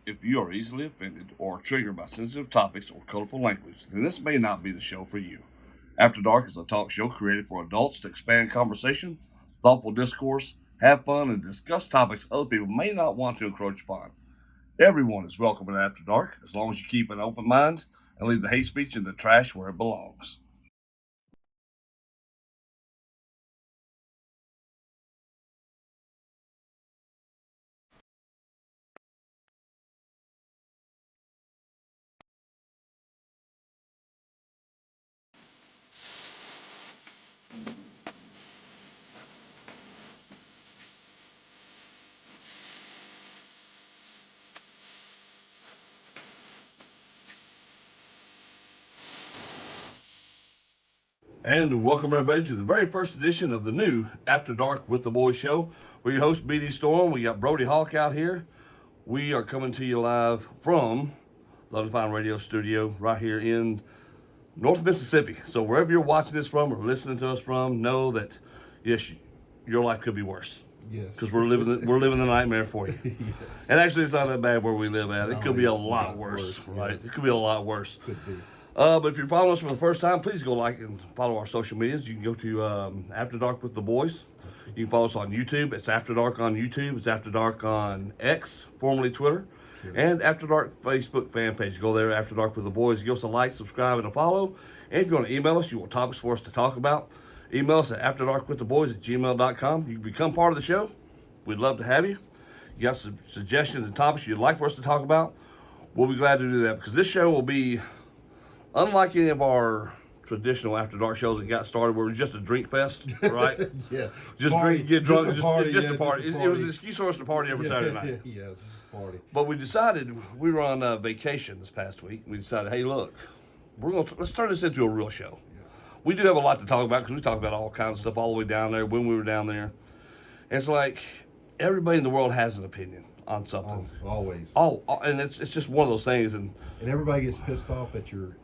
If you are easily offended or triggered by sensitive topics or colorful language, then this may not be the show for you. After Dark is a talk show created for adults to expand conversation, thoughtful discourse, have fun, and discuss topics other people may not want to encroach upon. Everyone is welcome in After Dark as long as you keep an open mind and leave the hate speech in the trash where it belongs. And welcome everybody to the very first edition of the new After Dark with the Boys show. We're your host, BD Storm. We got Brody Hawk out here. We are coming to you live from Love and Fine Radio Studio right here in North Mississippi. So wherever you're watching this from or listening to us from, know that yes, your life could be worse. Yes. Because we're living the nightmare for you. Yes. And actually, it's not that bad where we live at. It No, could be a it's lot not worse, worse, right? yeah. It could be a lot worse. Could be. But if you're following us for the first time, please go like and follow our social medias. You can go to After Dark with the Boys. You can follow us on YouTube. It's After Dark on YouTube. It's After Dark on X, formerly Twitter. And After Dark Facebook fan page. Go there, After Dark with the Boys. Give us a like, subscribe, and a follow. And if you want to email us, you want topics for us to talk about, email us at afterdarkwiththeboys@gmail.com. You can become part of the show. We'd love to have you. You got some suggestions and topics you'd like for us to talk about, we'll be glad to do that because this show will be unlike any of our traditional After Dark shows that got started where it was just a drink fest, right? Yeah. Just Party, drink, get drunk, just a party. just Yeah, a party. just a It was party. an excuse for us to party every Saturday night. Yeah, it's just a party. But we decided, we were on vacation this past week. We decided, hey, look, let's turn this into a real show. Yeah. We do have a lot to talk about because we talk about all kinds of stuff all the way down there when we were down there. And it's like everybody in the world has an opinion on something. Always. And it's just one of those things. And everybody gets pissed off at your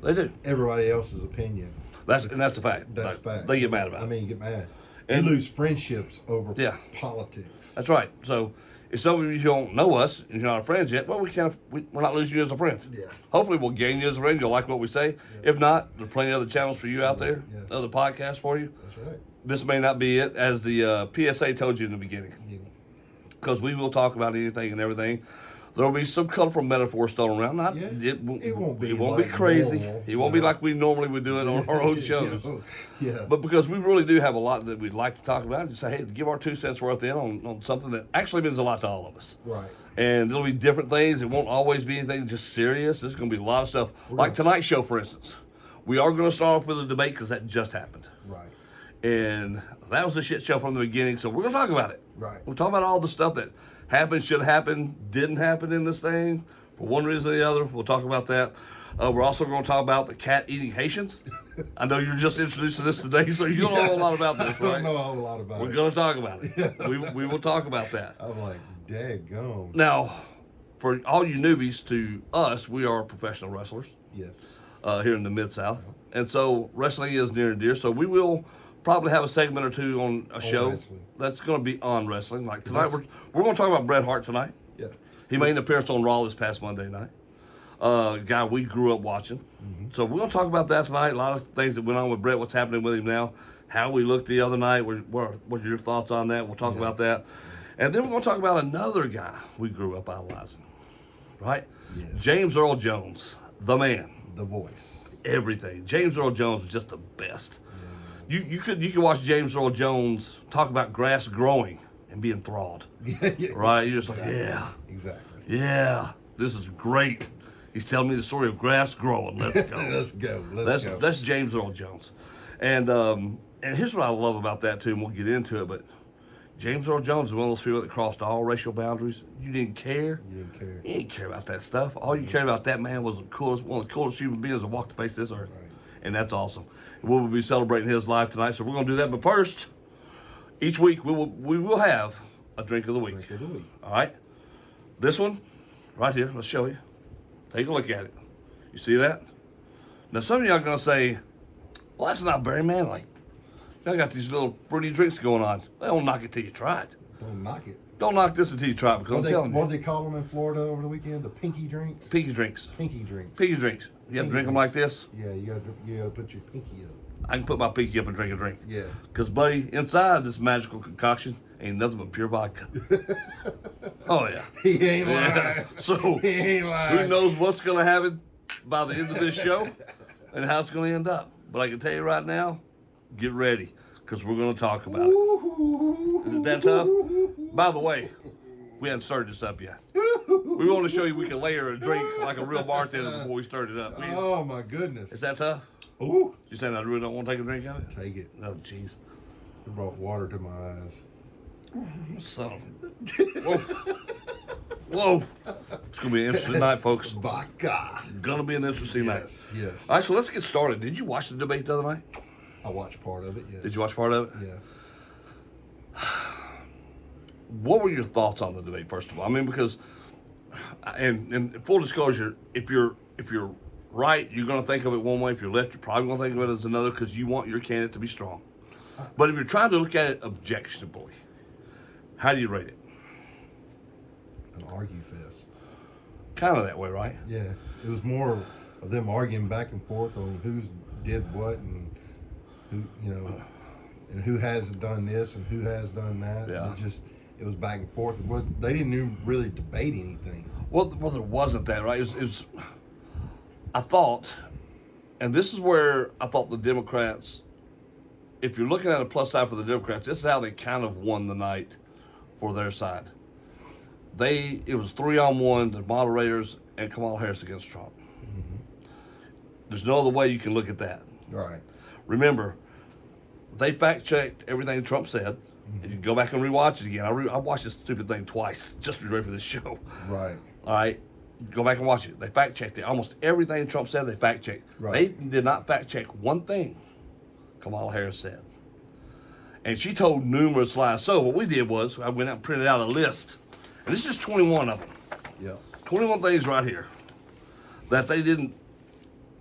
they do. everybody else's opinion. That's a fact. That's fact. They get mad about it. I mean, you get mad. And- you lose friendships over Yeah. politics. That's right. So if some of you don't know us and you're not our friends yet, well, we're not losing you as a friend. Yeah. Hopefully we'll gain you as a friend. You'll like what we say. Yeah. If not, there's plenty of other channels for you out there, Yeah. other podcasts for you. That's right. This may not be it, as the PSA told you in the beginning, Yeah. because we will talk about anything and everything. There will be some colorful metaphors thrown around. Not Yeah. it won't be be like crazy. normal, It won't be like we normally would do it on our own shows. Yeah. But because we really do have a lot that we'd like to talk about, just say, hey, give our 2 cents worth in on something that actually means a lot to all of us. Right. And there'll be different things. It won't always be anything just serious. There's going to be a lot of stuff. Like tonight's show, for instance. We are going to start off with a debate because that just happened. Right. And that was a shit show from the beginning, so we're going to talk about it. Right. We'll talk about all the stuff that happened, should have happened, didn't happen in this thing. For one reason or the other, we'll talk about that. We're also going to talk about the cat-eating Haitians. I know you're just introducing this today, so you don't know a lot about this, I right? don't know a whole lot about We're it. going to talk about it. We will talk about that. I'm like, daggone. Now, for all you newbies to us, we are professional wrestlers Yes. here in the Mid-South. And so wrestling is near and dear. So we will probably have a segment or two on a show wrestling. that's going to be on wrestling. Like tonight, Yes. we're going to talk about Bret Hart tonight. Yeah. He made an appearance on Raw this past Monday night. Guy we grew up watching. Mm-hmm. So we're going to talk about that tonight. A lot of things that went on with Bret, what's happening with him now, how we looked the other night. What are your thoughts on that? We'll talk about that. And then we're going to talk about another guy we grew up idolizing, right? Yes. James Earl Jones, the man. The voice. Everything. James Earl Jones was just the best. You could watch James Earl Jones talk about grass growing and be enthralled, Yeah. right? You're just Exactly. like, yeah, Exactly. yeah, this is great. He's telling me the story of grass growing. Let's go. Let's go. Let's go. That's James Earl Jones, and here's what I love about that too, and we'll get into it. But James Earl Jones is one of those people that crossed all racial boundaries. You didn't care. You didn't care. You didn't care about that stuff. All you cared about that man was one of the coolest human beings that walked the face of this earth. Right. And that's awesome. We'll be celebrating his life tonight, so we're going to do that. But first, each week we will have a drink of the week. Drink of the week. All right? This one, right here, let's show you. Take a look at it. You see that? Now, some of y'all are going to say, well, that's not very manly. Y'all got these little fruity drinks going on. They don't knock it till you try it. Don't knock it. Don't knock this until you try it, because I'm telling you. What did they call them in Florida over the weekend? The pinky drinks? Pinky drinks. Pinky drinks. Pinky drinks. You have to drink them like this? Yeah, you gotta put your pinky up. I can put my pinky up and drink a drink. Yeah. Because, buddy, inside this magical concoction ain't nothing but pure vodka. Oh, yeah. He ain't lying. So, he ain't lying. who knows what's going to happen by the end of this show and how it's going to end up. But I can tell you right now, get ready, because we're going to talk about it. Is it that tough? By the way, we haven't started this up yet. We want to show you we can layer a drink like a real bartender before we start it up. Oh, my goodness. Is that tough? Ooh. You saying I really don't want to take a drink of it? Take it. Oh, jeez. It brought water to my eyes. So, whoa. Whoa. It's going to be an interesting night, folks. Vodka. Going to be an interesting night. Yes. All right, so let's get started. Did you watch the debate the other night? I watched part of it, yes. Did you watch part of it? Yeah. What were your thoughts on the debate, first of all? I mean, because, and full disclosure, if you're right, you're going to think of it one way. If you're left, you're probably going to think of it as another, because you want your candidate to be strong. But if you're trying to look at it objectively, how do you rate it? An argue fest. Kind of that way, right? Yeah. It was more of them arguing back and forth on who's did what and who, and who hasn't done this and who has done that. Yeah. And it was back and forth. They didn't even really debate anything. Well, there wasn't that, right? It was, I thought, and this is where I thought the Democrats, if you're looking at a plus side for the Democrats, this is how they kind of won the night for their side. It was 3-on-1, the moderators and Kamala Harris against Trump. Mm-hmm. There's no other way you can look at that. Right. Remember, they fact-checked everything Trump said. And you can go back and rewatch it again. I watched this stupid thing twice just to be ready for this show. Right. All right? Go back and watch it. They fact-checked it. Almost everything Trump said, they fact-checked. Right. They did not fact-check one thing Kamala Harris said. And she told numerous lies. So what we did was I went out and printed out a list. And this is 21 of them. Yeah. 21 things right here that they didn't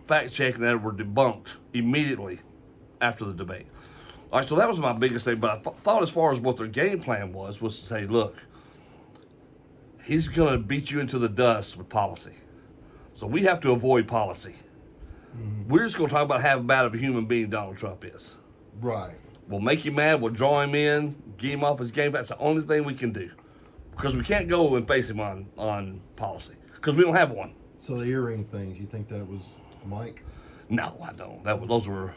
fact-check and that were debunked immediately after the debate. All right, so that was my biggest thing. But I thought as far as what their game plan was to say, look, he's going to beat you into the dust with policy. So we have to avoid policy. Mm-hmm. We're just going to talk about how bad of a human being Donald Trump is. Right. We'll make you mad. We'll draw him in, get him off his game. That's the only thing we can do. Because we can't go and face him on policy. Because we don't have one. So the earring things, you think that was Mike? No, I don't. Those were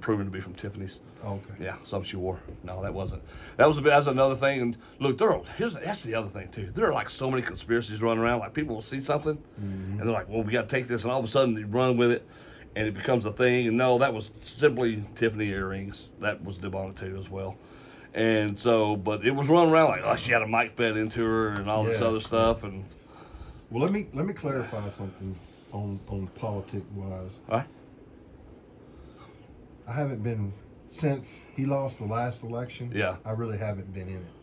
proven to be from Tiffany's. Okay. Yeah, some she wore. No, that wasn't. That's another thing. And look, that's the other thing too. There are like so many conspiracies running around. Like people will see something, and they're like, "Well, we got to take this," and all of a sudden they run with it, and it becomes a thing. And no, that was simply Tiffany earrings. That was debunked too as well. And so, but it was running around like, oh, she had a mic fed into her and all this other stuff. And well, let me clarify something on politic wise. all right. I haven't been since he lost the last election. Yeah. I really haven't been in it.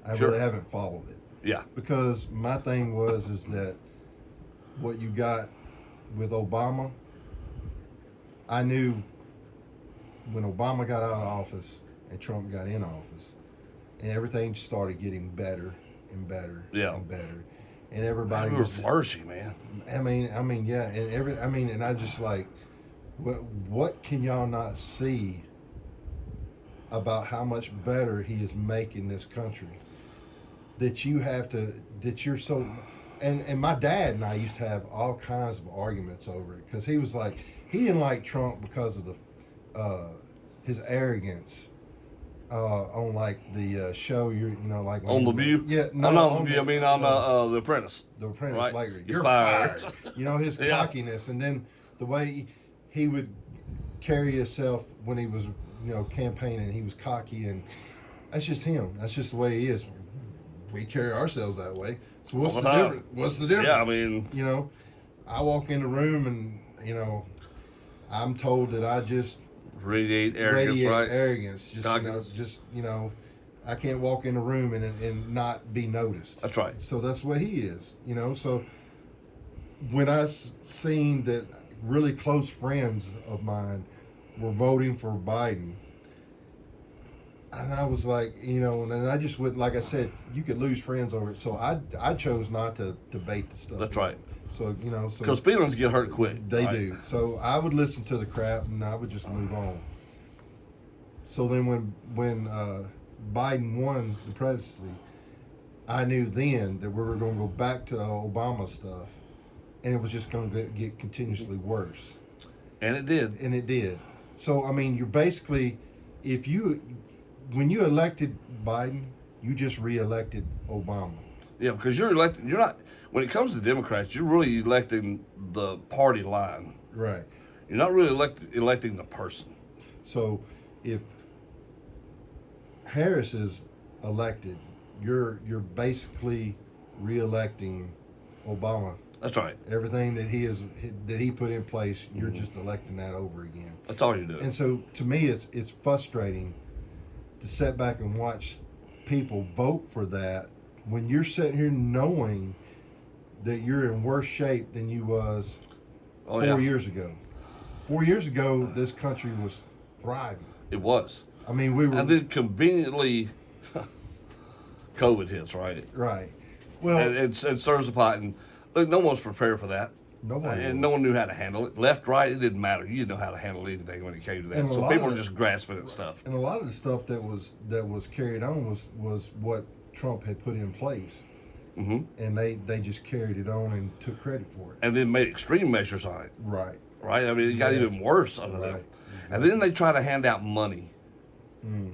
I Sure. really haven't followed it. Yeah. Because my thing is that what you got with Obama, I knew when Obama got out of office and Trump got in office, and everything started getting better and better and better, and everybody we were flourishing, man. I mean, yeah, and I just like, what can y'all not see about how much better he is making this country? That you're so, and my dad and I used to have all kinds of arguments over it because he was like, he didn't like Trump because of his arrogance. On like the show, like on The View. Yeah, no, on The View. I mean, on The Apprentice. The Apprentice, right? like you're fired. His Yeah. cockiness, and then the way he would carry himself when he was, campaigning. He was cocky, and that's just him. That's just the way he is. We carry ourselves that way. So what's the difference? What's the difference? Yeah, I mean, I walk in the room and I'm told that I just radiate arrogance. Just I can't walk in the room and not be noticed. That's right. So that's what he is. So when I seen that really close friends of mine were voting for Biden, And I was like, and I just would, like I said, you could lose friends over it. So I chose not to debate the stuff. That's right. So Because feelings get hurt quick. They right? do. So I would listen to the crap and I would just move on. So then when Biden won the presidency, I knew then that we were going to go back to the Obama stuff, and it was just going to get continuously worse. And it did. And it did. So I mean, you're basically, when you elected Biden, you just re-elected Obama. Yeah, because you're electing. You're not. When it comes to Democrats, you're really electing the party line. Right. You're not really electing the person. So if Harris is elected, you're basically re-electing Obama. That's right. Everything that he put in place, you're just electing that over again. That's all you're doing. And so to me, it's frustrating to sit back and watch people vote for that when you're sitting here knowing that you're in worse shape than you was 4 years ago. 4 years ago, this country was thriving. It was. I mean, we were. And then conveniently, COVID hits, right? Right. Well, and it stirs the pot, and look, no one's prepared for that. Nobody. And no one knew how to handle it. Left, right, it didn't matter. You didn't know how to handle anything when it came to that. And So people were just grasping at stuff. And a lot of the stuff that was carried on was what Trump had put in place. Mm-hmm. And they just carried it on and took credit for it. And then made extreme measures on it. Right. Right? I mean, it got even worse under them. Exactly. And then they try to hand out money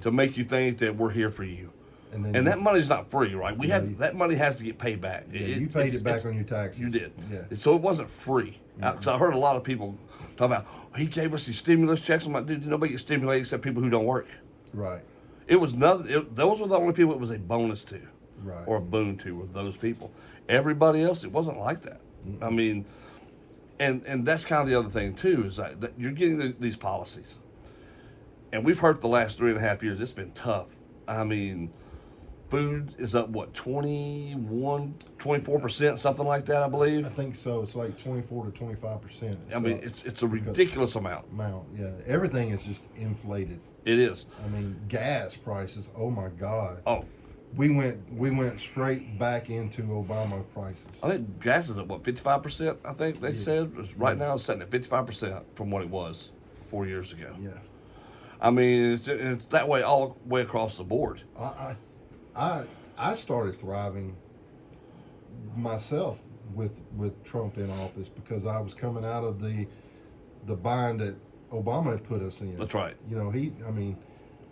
to make you think that we're here for you. And that money's not free, right? That money has to get paid back. Yeah, you paid it back on your taxes. You did. Yeah. So it wasn't free. Because I heard a lot of people talk about, he gave us these stimulus checks. I'm like, dude, nobody gets stimulated except people who don't work. Right. It was nothing. Those were the only people it was a bonus to. Right. Or a boon to, were those people. Everybody else, it wasn't like that. I mean, and that's kind of the other thing too, is that you're getting these policies. And we've heard the last 3.5 years, it's been tough. I mean, food is up, 24%, something like that, I believe. I think so. It's like 24 to 25%. I mean, it's a ridiculous amount. Yeah. Everything is just inflated. It is. I mean, gas prices, oh my God. Oh. We went straight back into Obama prices. I think gas is at 55%, I think they said. Right now it's sitting at 55% from what it was 4 years ago. Yeah. I mean, it's that way all the way across the board. I started thriving myself with Trump in office because I was coming out of the bind that Obama had put us in. That's right.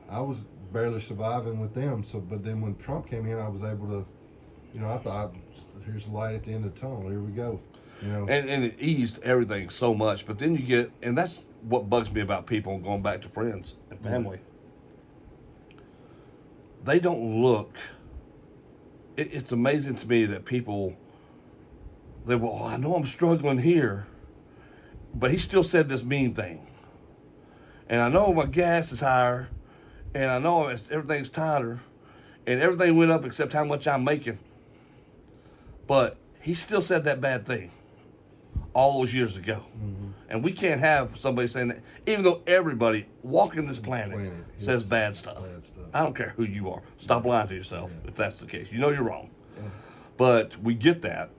I was barely surviving with them. But then when Trump came in, I was able to, I thought, here's the light at the end of the tunnel. Here we go. And it eased everything so much. But then you get, and that's what bugs me about people going back to friends and family. They don't look. It's amazing to me that people, I know I'm struggling here, but he still said this mean thing. And I know my gas is higher, and I know everything's tighter, and everything went up except how much I'm making. But he still said that bad thing all those years ago. Mm-hmm. And we can't have somebody saying that, even though everybody walking this planet says bad stuff. I don't care who you are. Stop lying to yourself if that's the case. You know you're wrong. Yeah. But we get that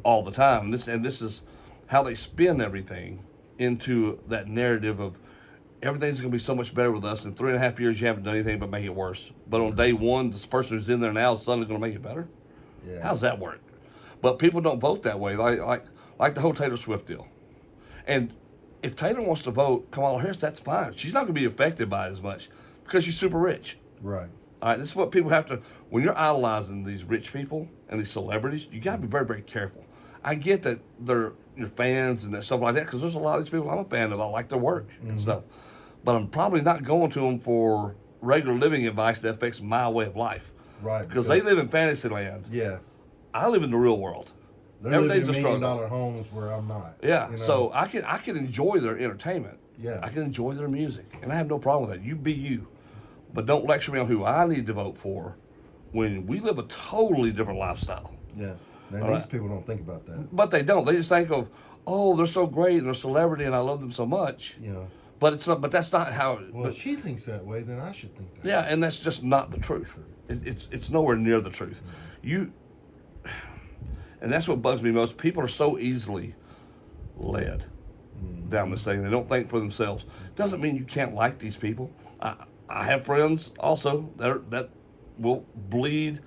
all the time. This is how they spin everything into that narrative of everything's going to be so much better with us. In 3.5 years, you haven't done anything but make it worse. But on day one, this person who's in there now is suddenly going to make it better? Yeah. How does that work? But people don't vote that way. Like the whole Taylor Swift deal. And if Taylor wants to vote Kamala Harris, that's fine. She's not going to be affected by it as much because she's super rich. Right. All right, this is what people have to, when you're idolizing these rich people and these celebrities, you got to be very, very careful. I get that they're your fans and stuff like that because there's a lot of these people I'm a fan of. I like their work and stuff. But I'm probably not going to them for regular living advice that affects my way of life. Right. Because they live in fantasy land. Yeah. I live in the real world. They're living in $1 million homes where I'm not. Yeah, so I can enjoy their entertainment. Yeah. I can enjoy their music, and I have no problem with that. You be you. But don't lecture me on who I need to vote for when we live a totally different lifestyle. Yeah. Man, these people don't think about that. But they don't. They just think of, oh, they're so great and they're a celebrity and I love them so much. Yeah. But it's not. But that's not how. Well, if she thinks that way, then I should think that. Yeah, and that's just not the truth. It's nowhere near the truth. And that's what bugs me most. People are so easily led down this thing. They don't think for themselves. Doesn't mean you can't like these people. I have friends also that will bleed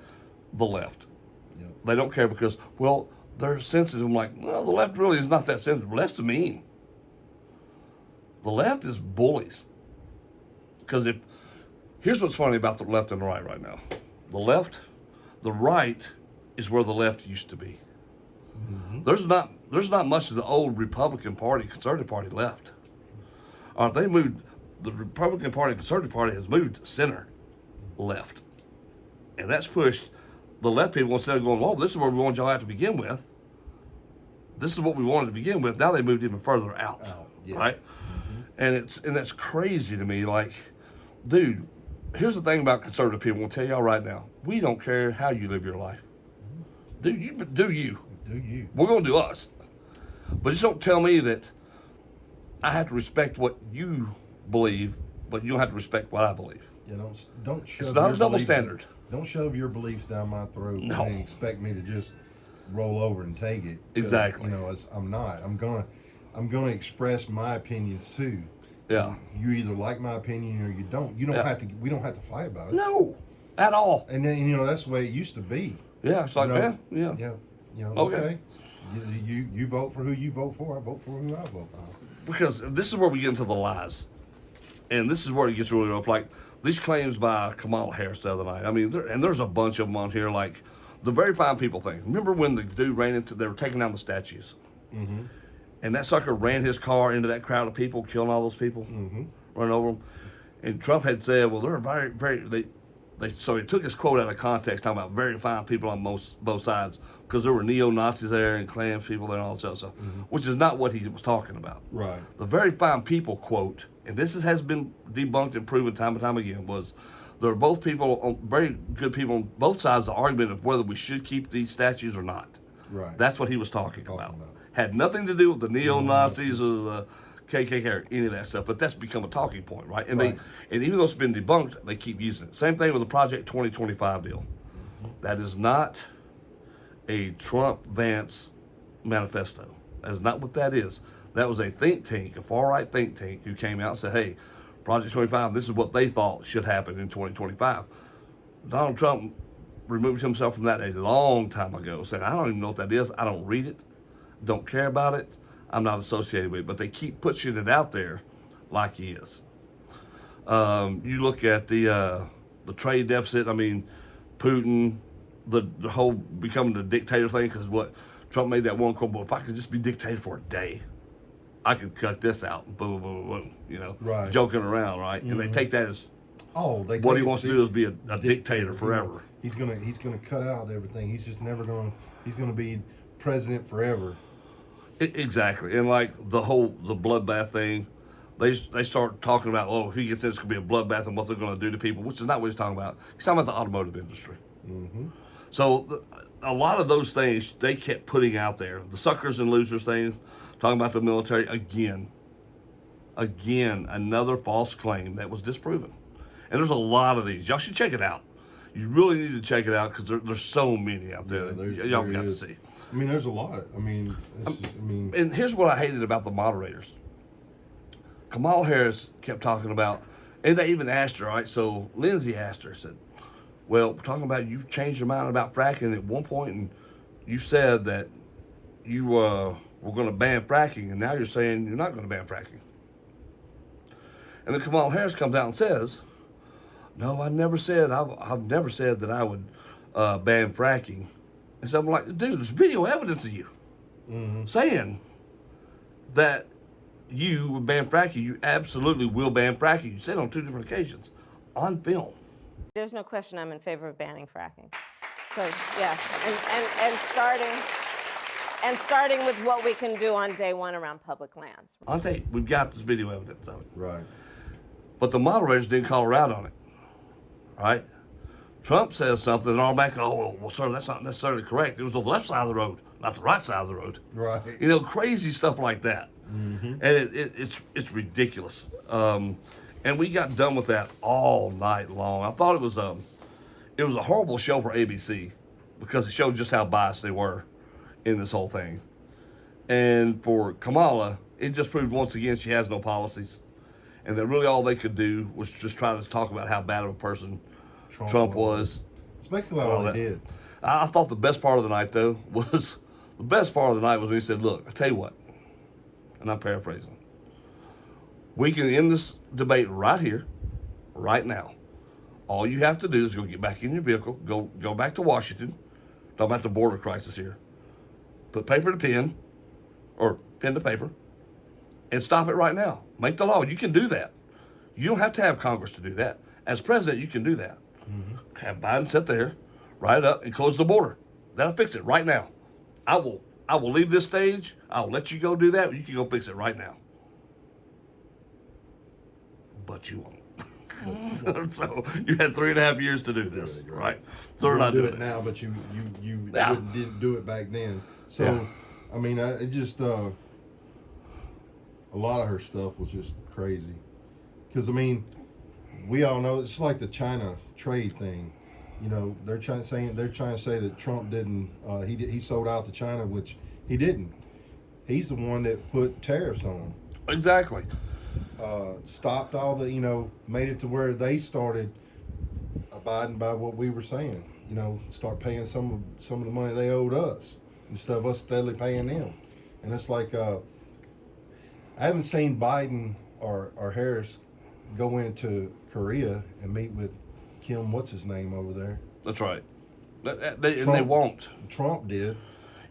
the left. Yep. They don't care because, well, they're sensitive. I'm like, well, the left really is not that sensitive. The left's mean. The left is bullies. Because here's what's funny about the left and the right now. The right is where the left used to be. Mm-hmm. There's not much of the old Republican Party, Conservative Party left. They moved. The Republican Party, Conservative Party has moved center left, and that's pushed the left people instead of going, well, this is where we wanted y'all at to begin with. This is what we wanted to begin with. Now they moved even further out. Yeah. Right? Mm-hmm. And that's crazy to me. Like, dude, here's the thing about conservative people. I'll tell y'all right now. We don't care how you live your life. Do you. Do you. We're going to do us. But just don't tell me that I have to respect what you believe, but you don't have to respect what I believe. Yeah, don't shove it's not your a double beliefs standard. Don't shove your beliefs down my throat and expect me to just roll over and take it. Exactly. You know, I'm not. I'm gonna express my opinions too. Yeah. You either like my opinion or you don't. You don't have to. We don't have to fight about it. No, at all. And then that's the way it used to be. Yeah, it's like yeah. Okay. Okay. You vote for who you vote for. I vote for who I vote for. Because this is where we get into the lies, and this is where it gets really rough. Like these claims by Kamala Harris the other night. I mean, there's a bunch of them on here. Like the very fine people thing. Remember when the dude they were taking down the statues, and that sucker ran his car into that crowd of people, killing all those people, running over them. And Trump had said, well, they're very, very. So he took his quote out of context, talking about very fine people on both sides, because there were neo-Nazis there and Klan people there and all this other stuff, which is not what he was talking about. Right. The very fine people quote, and this has been debunked and proven time and time again, was there are both people, very good people on both sides of the argument of whether we should keep these statues or not. Right. That's what he was talking about. Had nothing to do with the neo-Nazis or the KKK or any of that stuff, but that's become a talking point, right? And and even though it's been debunked, they keep using it. Same thing with the Project 2025 deal. That is not a Trump-Vance manifesto. That is not what that is. That was a think tank, a far-right think tank, who came out and said, hey, Project 25, this is what they thought should happen in 2025. Donald Trump removed himself from that a long time ago, saying, I don't even know what that is. I don't read it, don't care about it. I'm not associated with it, but they keep pushing it out there like he is. You look at the trade deficit. I mean, Putin, the whole becoming the dictator thing, because what Trump made that one quote, well, if I could just be dictator for a day, I could cut this out, boom, boom, boom, right. Joking around, right? And they take that as what he wants to do is be a dictator forever. He's gonna cut out everything. He's just never he's gonna be president forever. Exactly, and like the bloodbath thing, they start talking about, oh, if he gets in, it's going to be a bloodbath and what they're going to do to people, which is not what he's talking about. He's talking about the automotive industry. So a lot of those things they kept putting out there. The suckers and losers thing, talking about the military, again, another false claim that was disproven. And there's a lot of these. Y'all should check it out. You really need to check it out because there's so many out there y'all got to see. I mean, there's a lot. And here's what I hated about the moderators. Kamala Harris kept talking about, and they even asked her, right? So Lindsay asked her, said, well, we're talking about you changed your mind about fracking at one point, and you said that you were going to ban fracking, and now you're saying you're not going to ban fracking. And then Kamala Harris comes out and says, no, I've never said that I would ban fracking. And so I'm like, dude, there's video evidence of you saying that you would ban fracking. You absolutely will ban fracking. You said on 2 different occasions on film. There's no question I'm in favor of banning fracking. So, yeah, and starting with what we can do on day one around public lands. On tape, we've got this video evidence of it. Right. But the moderators didn't call her out on it, right? Trump says something and automatically, oh, well, sir, that's not necessarily correct. It was the left side of the road, not the right side of the road. Right. Crazy stuff like that. Mm-hmm. And it's ridiculous. And we got done with that all night long. I thought it was a horrible show for ABC because it showed just how biased they were in this whole thing. And for Kamala, it just proved once again she has no policies, and that really all they could do was just try to talk about how bad of a person Trump was. It's basically all they did. I thought the best part of the night, though, was when he said, "Look, I tell you what," and I'm paraphrasing. We can end this debate right here, right now. All you have to do is go get back in your vehicle, go back to Washington. Talking about the border crisis here. Put paper to pen, or pen to paper, and stop it right now. Make the law. You can do that. You don't have to have Congress to do that. As president, you can do that. Mm-hmm. Have Biden sit there, write it up, and close the border. That'll fix it right now. I will leave this stage. I'll let you go do that. You can go fix it right now. But you won't. So you had 3.5 years to do this, right? So You're we're not do doing it now, but you Yeah. didn't do it back then. So, Yeah. I mean, it just a lot of her stuff was just crazy. Because I mean, we all know it's like the China trade thing. You know, they're trying to say that Trump didn't. He sold out to China, which he didn't. He's the one that put tariffs on them. Exactly. Stopped all the, made it to where they started abiding by what we were saying. Start paying some of the money they owed us instead of us steadily paying them. And it's like, I haven't seen Biden or Harris go into Korea and meet with Kim, what's his name over there? That's right. And they won't. Trump did.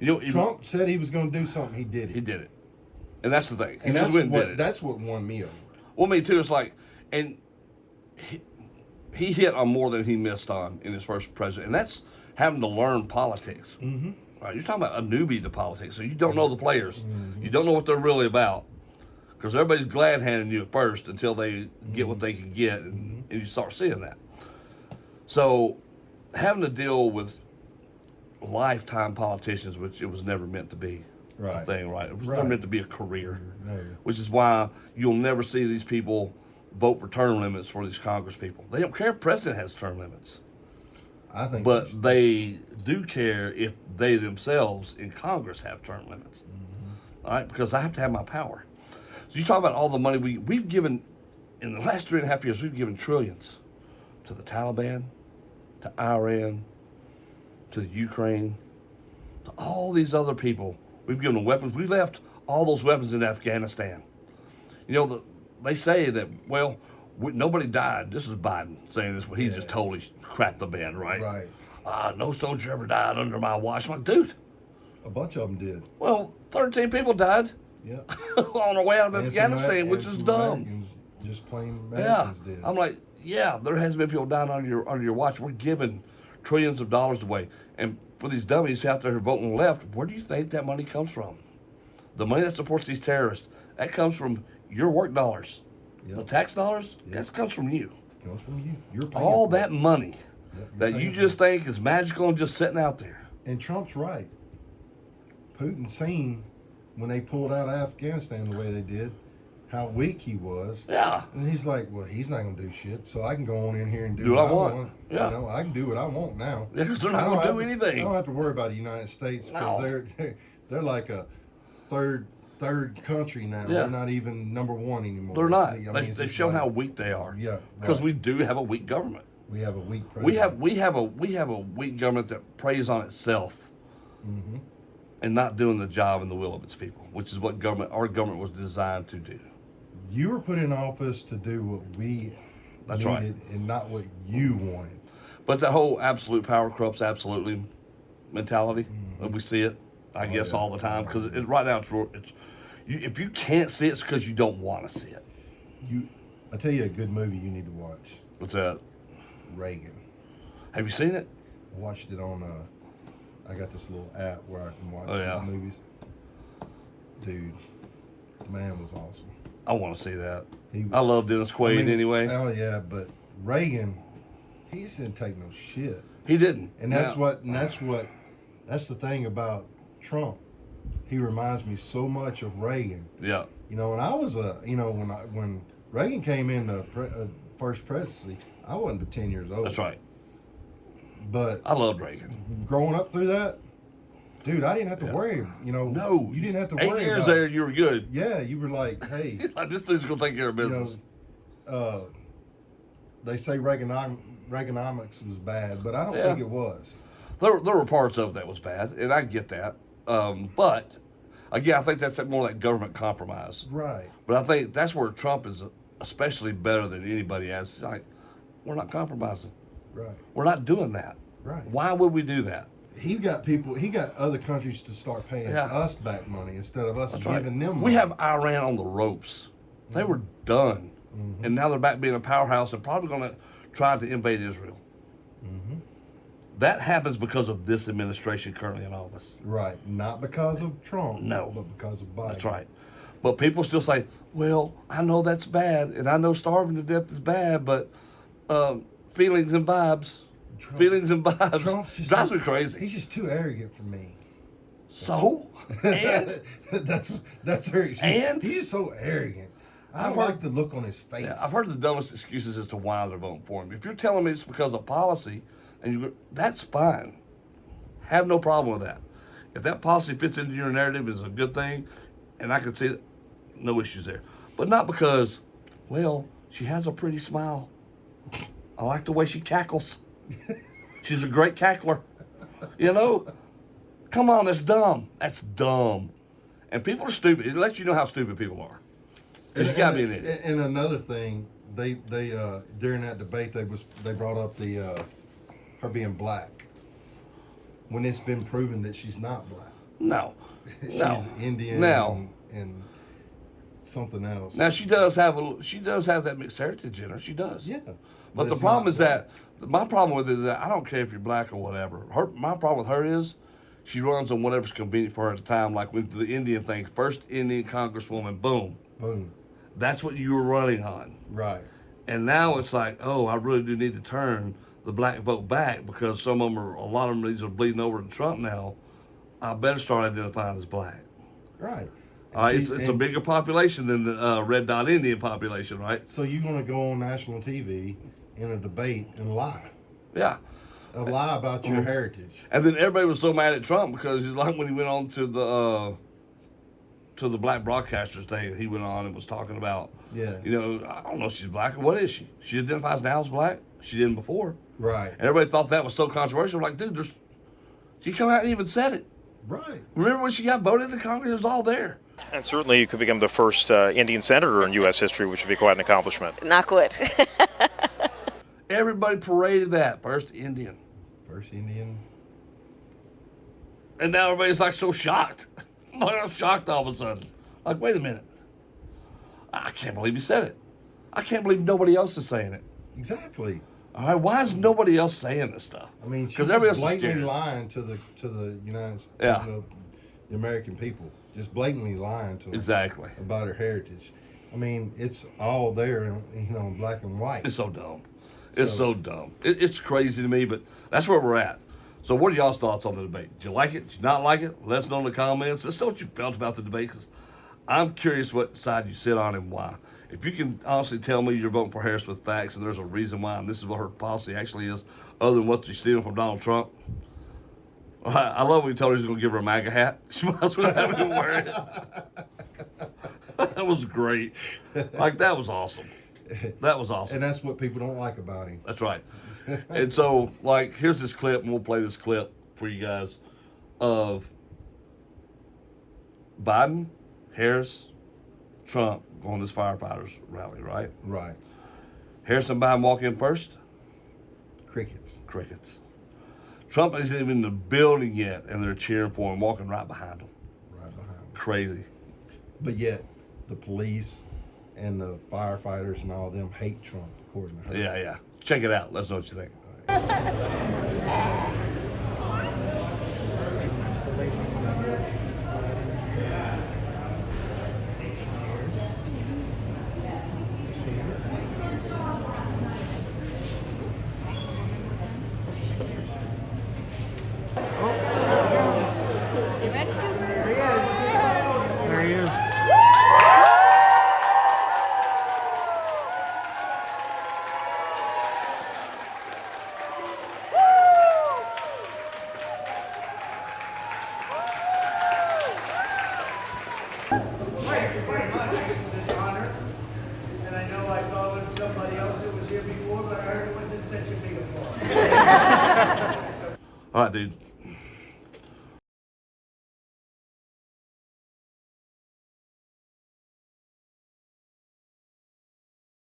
Trump Trump said he was going to do something. He did it. He did it. And that's the thing. And that's what won me over. Well, me too. It's like, and he hit on more than he missed on in his first presidency, and that's having to learn politics. Mm-hmm. Right? You're talking about a newbie to politics, so you don't know the players. Mm-hmm. You don't know what they're really about, because everybody's glad handing you at first until they get what they can get, and you start seeing that. So, having to deal with lifetime politicians, which it was never meant to be. Right. Thing, right? It was never meant to be a career, no. Which is why you'll never see these people vote for term limits for these Congress people. They don't care if president has term limits. I think, but they do care if they themselves in Congress have term limits. Mm-hmm. All right, because I have to have my power. So you talk about all the money we've given in the last 3.5 years. We've given trillions to the Taliban, to Iran, to the Ukraine, to all these other people. We've given them weapons. We left all those weapons in Afghanistan. They say that, nobody died. This is Biden saying this, but he just totally crapped the bed, right? Right. No soldier ever died under my watch. I'm like, dude. A bunch of them did. Well, 13 people died. Yeah. On our way out of Afghanistan, which is dumb. Americans, just plain Americans did. I'm like, there has been people dying under your watch. We're giving trillions of dollars away. And for these dummies out there who are voting left, where do you think that money comes from? The money that supports these terrorists, that comes from your work dollars. Yep. The tax dollars, that comes from you. It comes from you. You're paying all for that it. money that you just it. think is magical and just sitting out there. And Trump's right. Putin seen when they pulled out of Afghanistan the way they did, how weak he was. Yeah. And he's like, well, he's not going to do shit, so I can go on in here and do what I want. Yeah. I can do what I want now. Yeah, because they're not going to do anything. I don't have to worry about the United States because they're like a third country now. Yeah. They're not even number one anymore. They're not. They show how weak they are. Yeah. Because we do have a weak government. We have a weak president. We have a weak government that preys on itself. Mm-hmm. And not doing the job and the will of its people, which is what our government was designed to do. You were put in office to do what we needed and not what you wanted. But that whole absolute power corrupts absolutely mentality, we see it, I guess, all the time. Because right now, if you can't see it, it's because you don't want to see it. I tell you a good movie you need to watch. What's that? Reagan. Have you seen it? I watched it on I got this little app where I can watch movies. Dude, the man was awesome. I want to see that. I love Dennis Quaid anyway. Oh yeah, but Reagan, he just didn't take no shit. He didn't. And that's the thing about Trump. he reminds me so much of Reagan. Yeah. You know, when I was when Reagan came in the first presidency, I wasn't but 10 years old. That's right. But I loved Reagan. growing up through that, dude, I didn't have to worry. You know, No, you didn't have to 8 worry. years about there, you were good. Yeah, you were like, hey, Like, this dude's gonna take care of you business. know, they say Reaganomics was bad, but I don't Yeah. think it was. There were parts of it that was bad, and I get that. But again, I think that's more like government compromise. Right. But I think that's where Trump is especially better than anybody else. It's like, we're not compromising. Right. We're not doing that. Right. Why would we do that? He got other countries to start paying us back money instead of us That's giving right. them money. We have Iran on the ropes. They were done. Mm-hmm. And now they're back being a powerhouse and probably going to try to invade Israel. Mm-hmm. That happens because of this administration currently in office. Right. Not because of Trump. No. But because of Biden. That's right. But people still say, well, I know that's bad, and I know starving to death is bad, but feelings and vibes. Trump, Feelings and vibes Trump's just drives me crazy. He's just too arrogant for me. So? And? that's her excuse. And? He's just so arrogant. I I've don't like heard- the look on his face. Yeah, I've heard the dumbest excuses as to why they're voting for him. If you're telling me it's because of policy, that's fine. Have no problem with that. If that policy fits into your narrative is a good thing, and I can see it, no issues there. But not because, well, she has a pretty smile. I like the way she cackles. She's a great cackler. You know? Come on, that's dumb. That's dumb. And people are stupid. It lets you know how stupid people are. Because you gotta be an idiot. And another thing, they during that debate they brought up the her being black when it's been proven that she's not black. No. She's No. Indian No. and something else. Now she does have that mixed heritage in her. She does. Yeah. But the it's problem not is that my problem with it is that I don't care if you're black or whatever. My problem with her is she runs on whatever's convenient for her at the time. Like with the Indian thing, first Indian congresswoman, boom. Boom. That's what you were running on. Right. And now it's like, oh, I really do need to turn the black vote back because a lot of them these are bleeding over to Trump now. I better start identifying as black. Right. It's a bigger population than the red dot Indian population, right? So you're going to go on national TV in a debate and lie. Yeah. Lie about your heritage. And then everybody was so mad at Trump because it's like when he went on to the black broadcasters thing, he went on and was talking about, Yeah. you know, I don't know if she's black. What is she? She identifies now as black. She didn't before. Right. And everybody thought that was so controversial. Like, dude, she come out and even said it. Right. Remember when she got voted into Congress? It was all there. And certainly you could become the first Indian senator in U.S. history, which would be quite an accomplishment. Not good. Everybody paraded that. First Indian. First Indian. And now everybody's like so shocked. I'm shocked all of a sudden. Like, wait a minute. I can't believe he said it. I can't believe nobody else is saying it. Exactly. All right, why is nobody else saying this stuff? I mean, she's everybody else is blatantly scared. lying to the United States, Yeah. the American people. Just blatantly lying to them Exactly. about her heritage. I mean, it's all there, in black and white. It's so dumb. It's so dumb. It's crazy to me, but that's where we're at. So what are y'all's thoughts on the debate? Did you like it? Did you not like it? Let us know in the comments. Let's know what you felt about the debate, because I'm curious what side you sit on and why. If you can honestly tell me you're voting for Harris with facts and there's a reason why, and this is what her policy actually is, other than what she's stealing from Donald Trump. I love when he told her he's going to give her a MAGA hat. She might as well have him wear it. That was great. Like, that was awesome. That was awesome. And that's what people don't like about him. That's right. And so, like, here's this clip, and we'll play this clip for you guys of Biden, Harris, Trump going to this firefighters rally, right? Right. Harris and Biden walk in first. Crickets. Crickets. Trump isn't even in the building yet, and they're cheering for him, walking right behind him. Right behind him. Crazy. But yet, the police and the firefighters and all of them hate Trump, according to her. Yeah. Check it out. Let us know what you think. You ready? All right, dude.